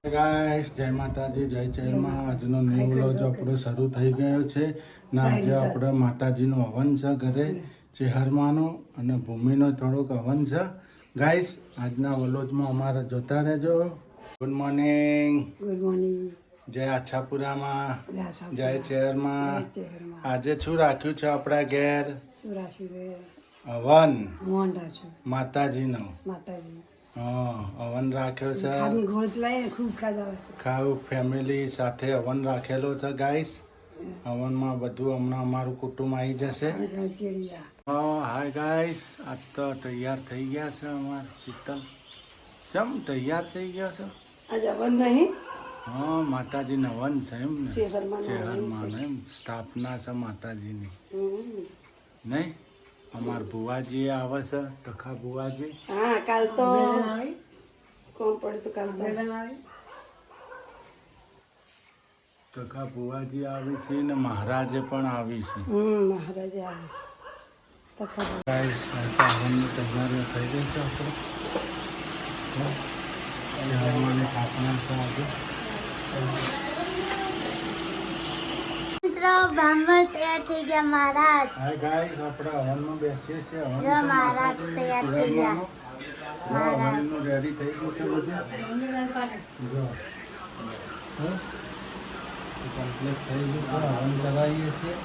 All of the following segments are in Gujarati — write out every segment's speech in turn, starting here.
ગાઈસ જય માતાજી જય ચૈલમાં આજનો ન્યૂ વ્લોગ આપણો શરૂ થઈ ગયો છે ને આજે આપણે માતાજીનું હવન છે ઘરે ચેહરમાંનો અને ભૂમિનો થોડોક હવન છે ગાઈસ આજના વ્લોગમાં અમારે જોતા રહેજો ગુડ મોર્નિંગ જય આછાપુરામાં જય ચેહરમાં આજે શું રાખ્યું છે આપણા ઘેર હવન માતાજીનો હવન રાખ્યો છે ખાવું ફેમિલી સાથે હવન રાખેલો છે ગાઈસ હવનમાં બધું હમણાં અમારું કુટુંબ આવી જશે હાય ગાઈસ આજ તો તૈયાર થઈ ગયા છે અમાર શીતલ કેમ તૈયાર થઈ ગયા છે આજ હવન નહીં હા માતાજીને હવન છે એમ ને ચેહરમાં એમ સ્થાપના છે માતાજીની નહીં અમાર ભુવાજી આવે છે ટખા ભુવાજી હા કાલ તો કોણ પડ્યું તો કાલ ટખા ભુવાજી આવી છે ને મહારાજે પણ આવી છે મહારાજે આવે ગાઈસ હવનની તૈયારીઓ થઈ ગઈ છે આપણે હવનની સ્થાપના છે આજે બ્રાહ્મણ તૈયાર થઈ ગયા મહારાજ હાય ગાઈસ આપણે હવનમાં બેસીએ છીએ હવન જો મહારાજ તૈયાર થઈ ગયા હવનનું રેડી થઈ ગયું છે બધું જો કમ્પ્લીટ થઈ ગયું છે હવન ચલાવીએ છીએ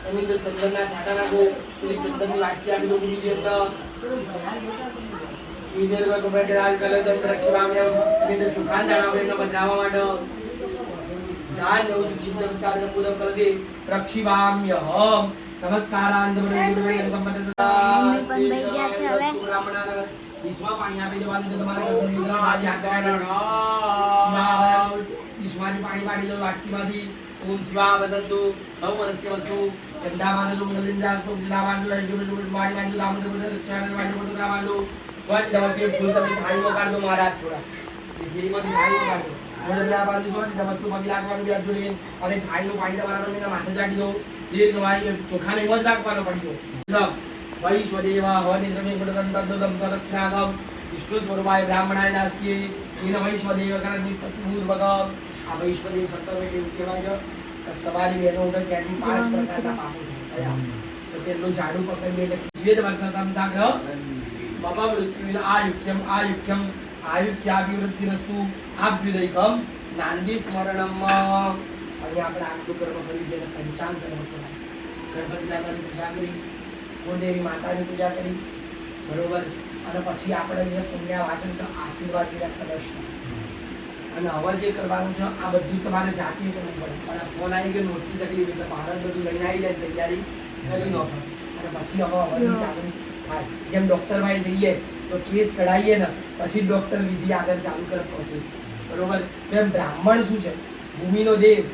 એની અંદર ચંદનના છાંટા નાખો પેલી ચંદનની વાટકી આપી દો ગુરુજી અંદર ચોખા દાણા એમને બદલાવવા માટે દાન એવું શિક્ષિત પૂજન કરી દે પ્રક્ષિવામ્યહમ વિશ્વા પાણી આપી દેવાનું છે તમારે વિશ્વાજી પાણી પાડી દો વાટકીમાંથી ઓમ શિવા વદંતુ સૌ મનસ્ય વસ્તુ ગંધાવાનુ મલિંજાસ્તુ દિલાવાનુ લઈશું વાણીવાનુ દામોદર દક્ષિણાવાનુ વડોદરાવાનુ સ્વચ્છ દમસ્કે ફૂલ તમે થાળીમાં કાઢ દો મહારાજ થોડા એ થેલીમાંથી થાળીમાં કાઢ દો વડોદરાવાનુ સ્વચ્છ દમસ્તુ પગી લાગવાનું બે જોડે અને થાળીનું પાણી તમારા બંનેના માથે ચાટી દો એ નવાઈ ચોખાને એમ જ રાખવાનો પડી દો વૈશ્વદેવા હવનિદ્રમે ગુણદંતદમ સંરક્ષણાગમ વિષ્ણુ સ્વરૂપાય બ્રાહ્મણાય દાસ્યે એન વૈશ્વદેવ કરનિસ્પતિપૂર્વક આ વૈશ્વદેવ સંતોને એવું કહેવાય છે સવારી બહેનો ઉઠે ત્યાંથી 5 પ્રકારના પાપો થયા તો પેલું ઝાડુ પકડીએ એટલે જીવેદ વર્ષતમ તાગ્ર બાબા મૃત્યુ આયુક્યમ આયુક્યાભિવૃદ્ધિરસ્તુ આભ્યુદયકમ નાંદી સ્મરણમ અને આપણે આટલું કર્મ કરી છે પંચાંગ કર્મ કહેવાય ગણપતિ દાદાની પૂજા કરી કુળદેવી માતાની પૂજા કરી બરોબર અને પછી આપણે અહીંયા પુણ્ય વાચન આશીર્વાદ કર્યા કદર્શન અને હવે જે કરવાનું છે આ બધું તમારે જાતે કરવું પડે પણ આ ફોન આવી ગયો નોટની તકલીફ એટલે ભારત બધું લઈને આવી જાય તૈયારી કરી નાખો અને પછી હવે હવનની ચાલુ થાય જેમ ડૉક્ટર ભાઈ જઈએ તો કેસ કઢાવીએ ને પછી ડૉક્ટર વિધિ આગળ ચાલુ કરે પ્રોસેસ બરોબર એમ બ્રાહ્મણ શું છે ભૂમિનો દેવ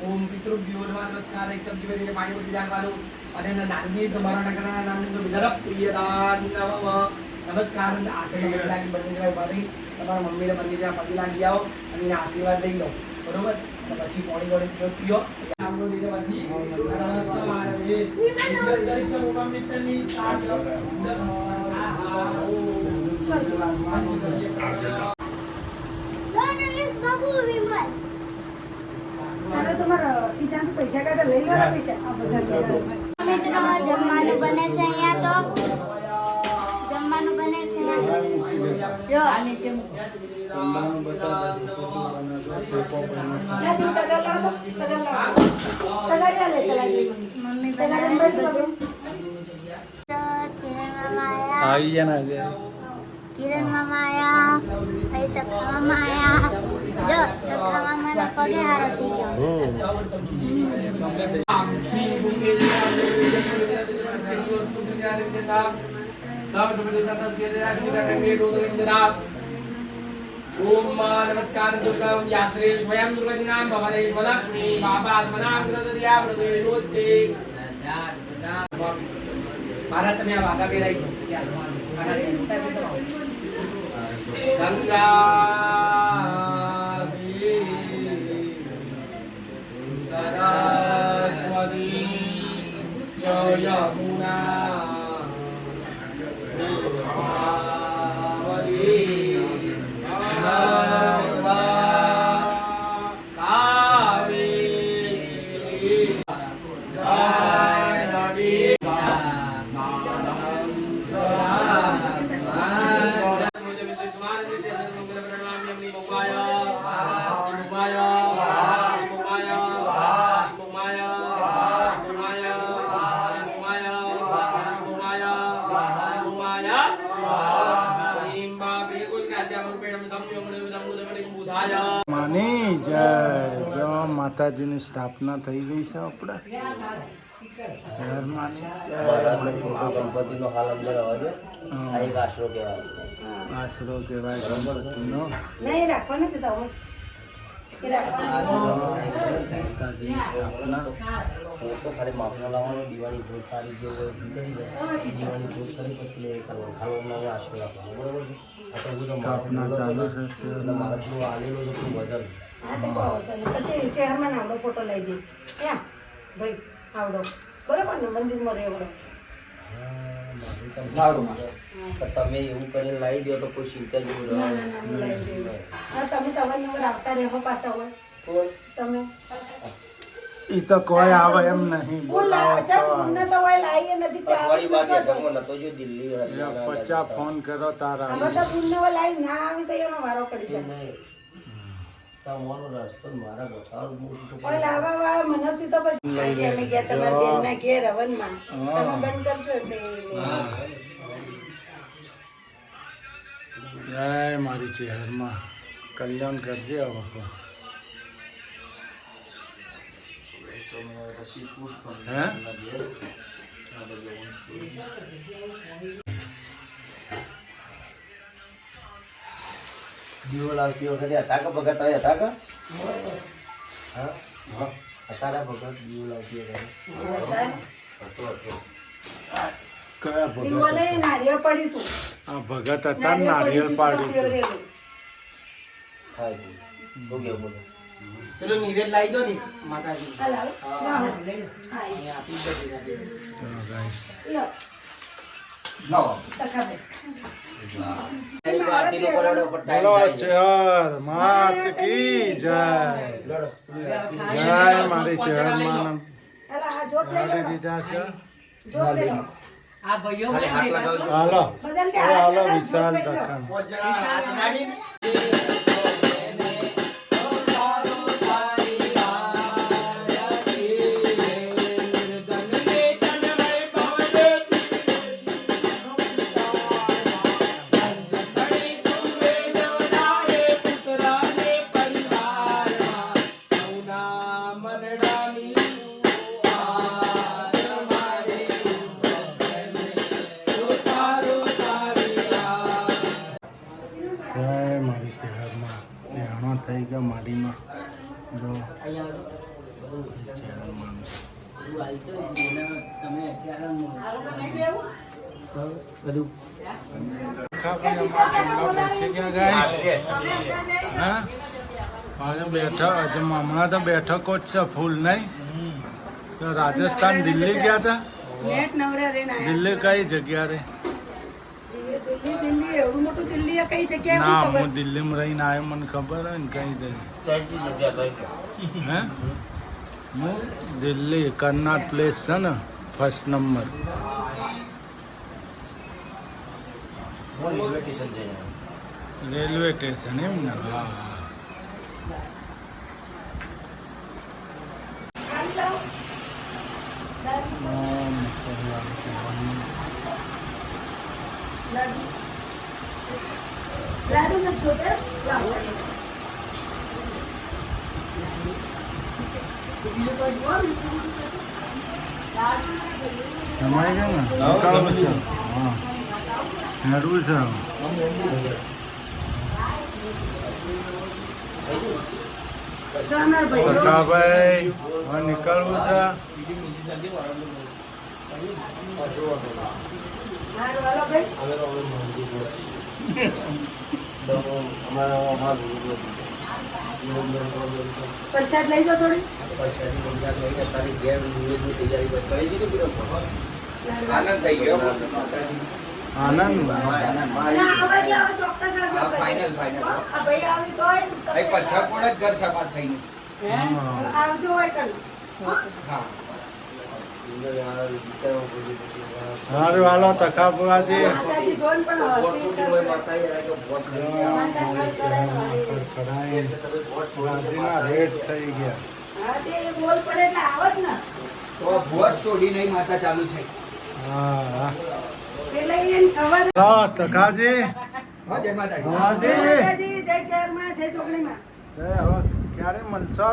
ઓમ પિતૃભ્યો નમઃ નમસ્કાર એક ચમચી ભરીને પાણી મૂકી નાખવાનું અને નાગની સ્મરણ કરવાના નામનું વિદરપ પ્રિયદાન નમઃ નમસ્કાર આસન પગે લાગી બંને જણા ઉભા થઈ તમારા મમ્મીને બંને જણા પગે લાગી આવો અને એના આશીર્વાદ લઈ લો બરોબર પછી પાણી પીઓ આમનો લીધે વાંચી નમસ્કારે વિદ્યાર્થી ઉપમિતની તમારા ખીચામાં પૈસા કાઢે લઈ લો પૈસા આ બધા જમવાનું બને છે અહીંયા તો જમવાનું બને છે જો મમ્મી કિરણ મામા આયા અહીં તખા મામા આયા જો તખા મામાના પગે હારો થઈ ગયો ओम नमस्कार दुर्गम याश्रे स्वयं दुर्गति नाम भवनेश लक्ष्मी बापात्मनां ग्रहदिया प्रवेशोत्ते भारत में आगा के रही गंगा सरस्वती च यमुना માની જય જો માતાજીની સ્થાપના થઈ ગઈ છે આપણે જય માની જય ગણપતિનો હાલ અંદર આવવા દો. આ એક આશરો કહેવાય. આશરો કહેવાય ગણપતિનો નહીં રાખવા નથી તો એ રાખવાનું માતાજીની સ્થાપના હું તો ખાલી માફના લાવવાનો દિવાળી જોત સારી જે હોય એ કરી દે. દિવાળી જોત કરી પછી એ કરવાનું. હાલ નાનો આશરો રાખવાનો. બરોબર છે? આ તો હું તો સ્થાપના ચાલુ છે એટલે મારે થોડું આલેલું છે થોડું વજન. હા તો કહો પછી ચહેરમાં આવડો ફોટો લઈ દે ક્યાં ભાઈ આવડો બરોબર ને મંદિરમાં રહેવડો સારું. તો તમે એવું કરીને લાવી દો તો કોઈ ચિંતા જેવું ના રહે. ના ના હું લઈ દઉં હા તમે તમારી નંબર આવતા રહો પાછા હોય તમે એ તો કોઈ આવે એમ નહીં હું અચ્છા પુણ્ય તો હોય લાવીએ નજીક પટવાળી બાર બેઠકમાં નતો જો દિલ્હી હરિયાણા 50 ફોન કરો તારા હવે તો પુણ્ય હોય લાવી ના આવી તો એનો વારો પડી જાય નહીં. તમારો રસ્તો મારા બતાવો જ મોટું તો ઓય લાવવા વાળા મનસી તો પછી આજે અમે ગયા તમારા બેનના ઘેર હવનમાં તમે બંધ કરજો એટલે જય મારી ચહેરમાં કલ્યાણ કરજે આ વખત હે દીવો લાવતી વખતે હતા કે ભગત હવે હતા કે હા હતા ભગત દીવો લાવતી વખતે કયા દીવો ભગત લઈ નારિયેળ પડ્યું તું આ ભગત હતા ને નારિયેળ પાડ્યું હતું. ફેવરેલું. થાય શું કેવું બોલો પેલો નિવેદ લાવી દો ને માતાજી હાલ આવો. હા, હા. આપી દો ચલો guys. લો, લાવો તખાબે. આરતીનો કરાડો પર ટાઈમ બોલો થાય છે. ચેહર માત કી જય જય મારી ચેહરમાં હાલ આ જોત લઈ લો. દીધા છે જોત લઈ લો. ખાલી હાથ લગાવજો. હાલો બધાને કે હાલો હાથ લગાવ, વિશાલ જોત લઈ લો. તખન પાંચ જણા હાથ ઉડાડી જય મારી ચેહરમાં નેહાણો થઈ ગયો મારીમાં જો ચેહરમાં બેઠક હમણાં તો બેઠકો જ છે ફૂલ નહીં તો રાજસ્થાન દિલ્હી ગયા હતા નેટ નવરા રહીને આયા દિલ્હી કઈ જગ્યા રે દિલ્હી દિલ્હી એવડું મોટું દિલ્હી કઈ જગ્યાએ ના મને ખબર. હું દિલ્હીમાં રહીને આવ્યો મને ખબર હોય ને કઈ દિલ્હી કઈ જગ્યા કઈ હે હું દિલ્હી કર્નાટ પ્લેસ છે ને ફર્સ્ટ નંબર રેલવે સ્ટેશન છે રેલવે સ્ટેશન એમ ને હા હા ખાલી લાવો. મસ્ત લાગે છે લાડુ લાડુ નથી જોતા? લાવો. જમાઈ ગયો ને નીકાળવું છે હા હેડવું છે તો અમારા ભાઈ સખાભાઈ હવે નીકળવું છે હારું હાલો ભાઈ અમે તો હવે મંદિર અમારા પ્રસાદ લઈ જાઓ થોડી પરસાદી લઈ ગયા તો તારી ઘેર નિવેદની તૈયારી કરી દીધી કે આનંદ થઈ ગયો આનંદ ના, આવે એટલે હવે ચોક્કસ આવજો આપણે. ફાઇનલ ફાઇનલ હા, આ ભાઈ આવી તોય તમે પથ્થરપોળ જ ઘર સપાટ થઈને આવજો હોય કણ. હા? હા વિચારવા પડે સારું હાલો તખા બુઆજી માતાજી જોઈને પણ હસી કરશે. માતા યાર કે ભોટ કરી ગયા માતા ખડખડાઈને હરી. ખડાઈ તમે ભોટ રાજીના રેટ થઈ ગયા હા, તે બોલ પડે એટલે આવત ને. તો ભોટ છોડી નહીં માતા ચાલુ થઈ હા હા એટલે એને ખબર હા તખાજી હા જય માતાજી જય બુઆજી માતાજી, જય ચેરમાં, જય ચોકડીમાં. હવે ક્યારે મળશો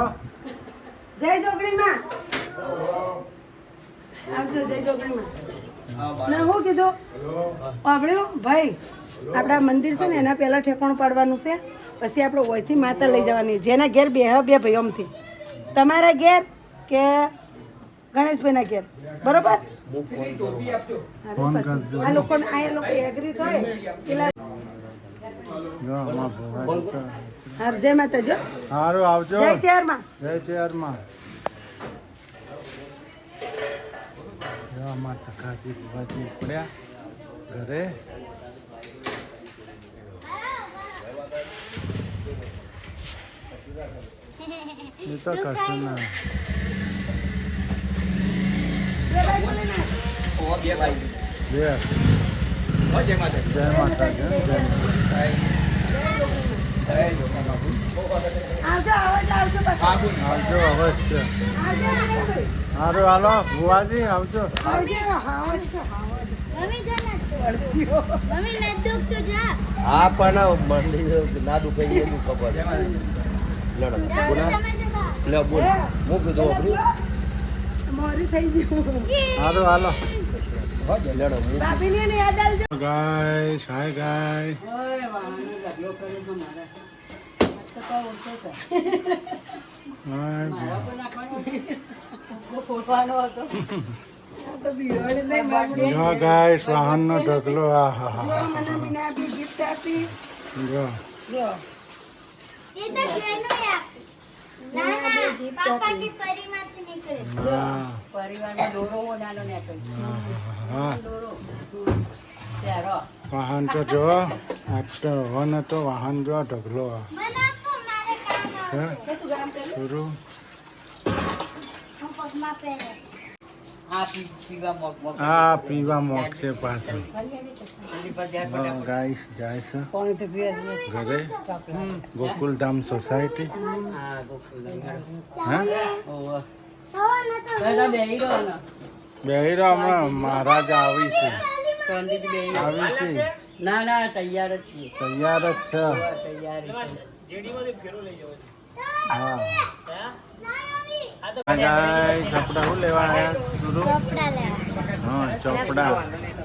જય ચોકડીમાં. આવજો જય ચોકડીમાં. ને હું કીધું સાંભળ્યું ભાઈ આપણા મંદિર છે ને એના પહેલા ઠેકાણું પાડવાનું છે પછી આપણે ઓયથી માતા લઈ જવાની જેના ઘેર બે ભાઈઓમથી તમારા ઘેર કે ગણેશભાઈના ઘેર બરોબર ટોપી આપજો ફોન કરજો આ લોકો એગ્રી થાય પેલા જો આમાં ભુવાજી તો. હા જય માતા જો સારું આવજો જય ચેરમાં. જય ચેરમાં જો આમાં તખાજી ભુવાજી ઉપડ્યા ઘરે એ તો કશું ના બે ભાઈ બોલે ને. ઓ બે ભાઈ બે હો જય માતાજી જય માતાજી જય માતાજી. જય જોતા બાપુ આવજો આવજો પાછા. બાપુ આવજો અવશ્ય આવજો ગણેશભાઈ. સારું હાલો ભુવાજી આવજો આવજો મમ્મી જો મમ્મી ને દુખતું જા હા પણ મંદિર ના દુખે એનું ખબર લડો તમે જગા લે બોલ હું કીધું આપણું મોરી થઈ ગયું. સારું હાલો લડો હું ભાભીને એને યાદ આવજો. ગાઈસ હાય ગાય તો બિયાડ નહીં મારું. જો ગાઈસ વાહનનો ઢગલો આ હા જો હા મને બીના બી gift આપી. જો જો એ તો જેનું યા ના ના પાપા की परिમાંથી નીકળે હા હા વાહન તો જો આફ્ટર વન હતો વાહન જો ઢગલો આ મને આપો મારે કામ હે? આવશે કે તું ગામ પેલું શરૂ હું પગમાં પહેરે આ પીવા મોકશે પાછું ગાઈસ જાય છે પાણી તો પીવા ઘરે ગોકુલધામ સોસાયટી હે થવાનો તો બેહીરો હમણાં મહારાજ આવી છે આવી છે ના ના તૈયાર જ છીએ તૈયાર જ છે હા ગાઈસ આપણે શું લેવા આવ્યા શરૂ કપડા લેવા હા ચોપડા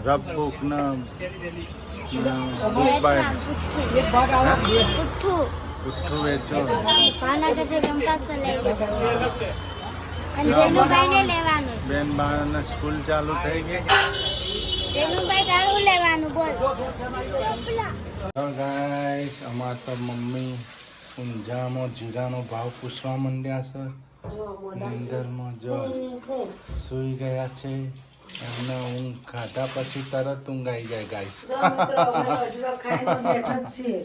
રફ બુક ને બુક બાય પુઠ્ઠું પુઠ્ઠું વેચો પાના કદે કંપાસ લઈ અને જેનુભાઈને લેવાનું બેન બાને સ્કૂલ ચાલુ થઈ ગઈ જેનુભાઈ ગાળું લેવાનું બોલ ગાઈસ અમાર તો મમ્મી ઊંઝામાં જીરાનો ભાવ પૂછવા માંડ્યા છે નીંદરમાં જો સૂઈ ગયા છે એમને ઊંઘ ખાધા પછી તરત ઊંઘ આવી જાય ગાઈસ જો મિત્રો અમે હજુ ખાઈને બેઠા જ છીએ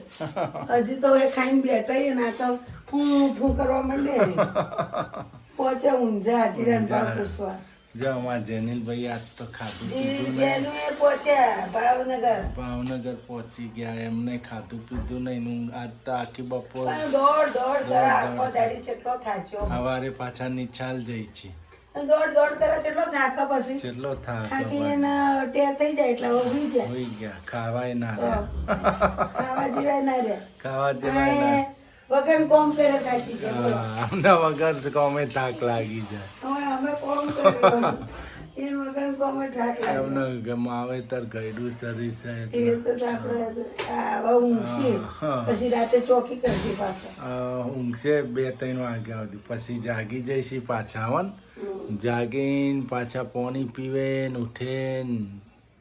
હજી તો એ ખાઈને બેઠા છીએ ને આ તો ફૂં કરવા માંડે પહોંચે ઊંઝા જીરણ ભાવ પૂછવા જો અમાર જેનિલભાઈ આજ તો ખાધું જી પીધું નહીં જેનું એ પહોંચ્યા ભાવનગર ભાવનગર પહોંચી ગયા એમને ખાધું પીધું નહીં ઊંઘ આજ તો આખી બપોર પણ દોડ કરે આખો દાડી કેટલો થાચ્યો સવારે પાછા નિચાલ જઈ છે દોડ કરે કેટલો થાકા પછી કેટલો થાક થાકી એને ટેર થઈ જાય એટલે ઊભી જાય હોઈ ગયા ખાવાય ના તો રહ્યા ખાવા જીવાય ના રે ખાવા જેવાય ના આ વગર કોમ કરે થાકી જાય બોલો. આમના વગર કોમે થાક લાગી જાય હવે અમે કોમ કર્યું એ વગર કોમે થાક લાગે એમને માવેતર ગયડું શરીર છે એ એટલે તો આપણે આવા ઊંઘશે પછી રાતે ચોકી કરશે પાછા ઊંઘશે 2-3 વાગ્યા સુધી પછી જાગી જઈશી પાછા આવન જાગીને પાછા પાણી પીવે ને ઉઠે ને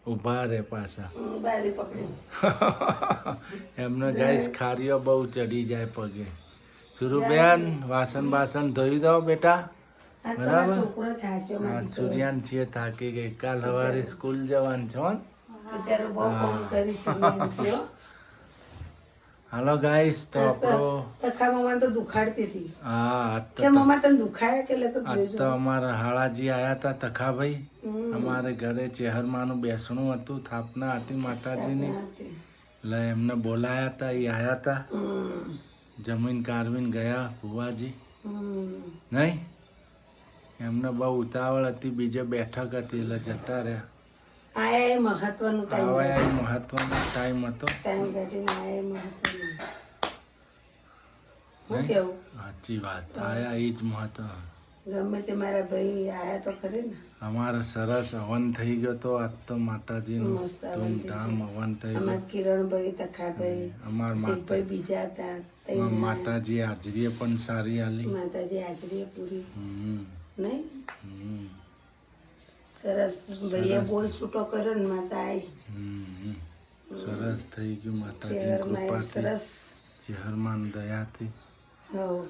ઊભા રહે પાછા બારી પકડી એમનો ગાઈસ ખારીઓ બહુ ચડી જાય પગે સુરુબેન વાસણ બાસણ ધોઈ દો બેટા આ તો બરાબર. મારો છોકરો થાચ્યો આ મારી સૂર્યાન છે થાકી ગઈ કાલ સવારે સ્કૂલ જવાનું છે હો. બિચારો બહુ ફોન કરી છે હાલો ગાઈસ તો આપણો તખા મમ્મા તો દુખાડતી હતી હા આજ તો કે મમ્મા તને દુખાય કે લે તો આજ જોજો તો અમારા હાળાજી આયા હતા તખાભાઈ અમારે ઘરે ચેહરમાનું બેસણું હતું થાપના હતી માતાજીની એટલે એમને બોલાયા હતા એ આયા હતા જમીન કારવીને ગયા ભુવાજી નહીં એમને બહુ ઉતાવળ હતી બીજે બેઠક હતી એટલે જતા રહ્યા આયા એ મહત્વનું ટાઈમ આવા એ મહત્વનો ટાઈમ હતો ટાઈમ કાઢીને આયા એ મહત્વનું હું નહીં? કેવું સાચી વાત આયા એ જ મહત્વ ગમે તે મારા ભાઈ આયા તો ખરી ને અમારે સરસ હવન થઈ ગયો તો આજ તો માતાજીનું મસ્ત હવન થઈ ધૂમધામ હવન થઈ અમાર ગયું કિરણભાઈ તખાભાઈ અમાર શિવભાઈ બીજા હતા તઈ માતાજી હાજરીએ પણ સારી આલી માતાજી હાજરી પૂરી હમ, નહીં હમ, સરસ ભાઈએ બોલ છૂટો કર્યો ને માતા આવી હમ. સરસ થઈ ગયું માતાજી શહેરમાં કૃપાથી સરસ ચેહરમાન દયાથી હવ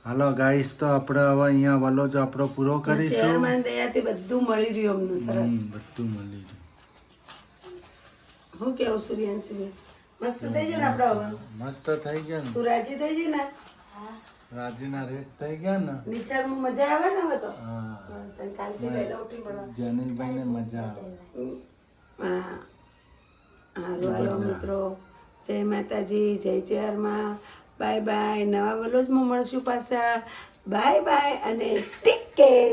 હાલો ગાઈસ તો આપણે હવે અહીંયા વાલો જો આપણો પૂરો કરીશું ચેરમેન દયાથી બધું મળી રહ્યું અમને સરસ બધું મળી ગયું હું કેવું સૂર્યાંશી મસ્ત થઈ જાય ને આપડે હવે મસ્ત થઈ ગયા ને તું રાજી થઈ જાય ને રાજીના રેટ થઈ ગયા ને નિચાળમાં મજા આવે ને હવે તો હા બસ, તને કાલથી વહેલા ઉઠી પડવા જનીલભાઈને મજા આવે હા હાલો હાલો મિત્રો જય માતાજી જય ચેરમાં બાય બાય નવા વલોજમાં મળશું પાછા બાય બાય અને ટેક કેર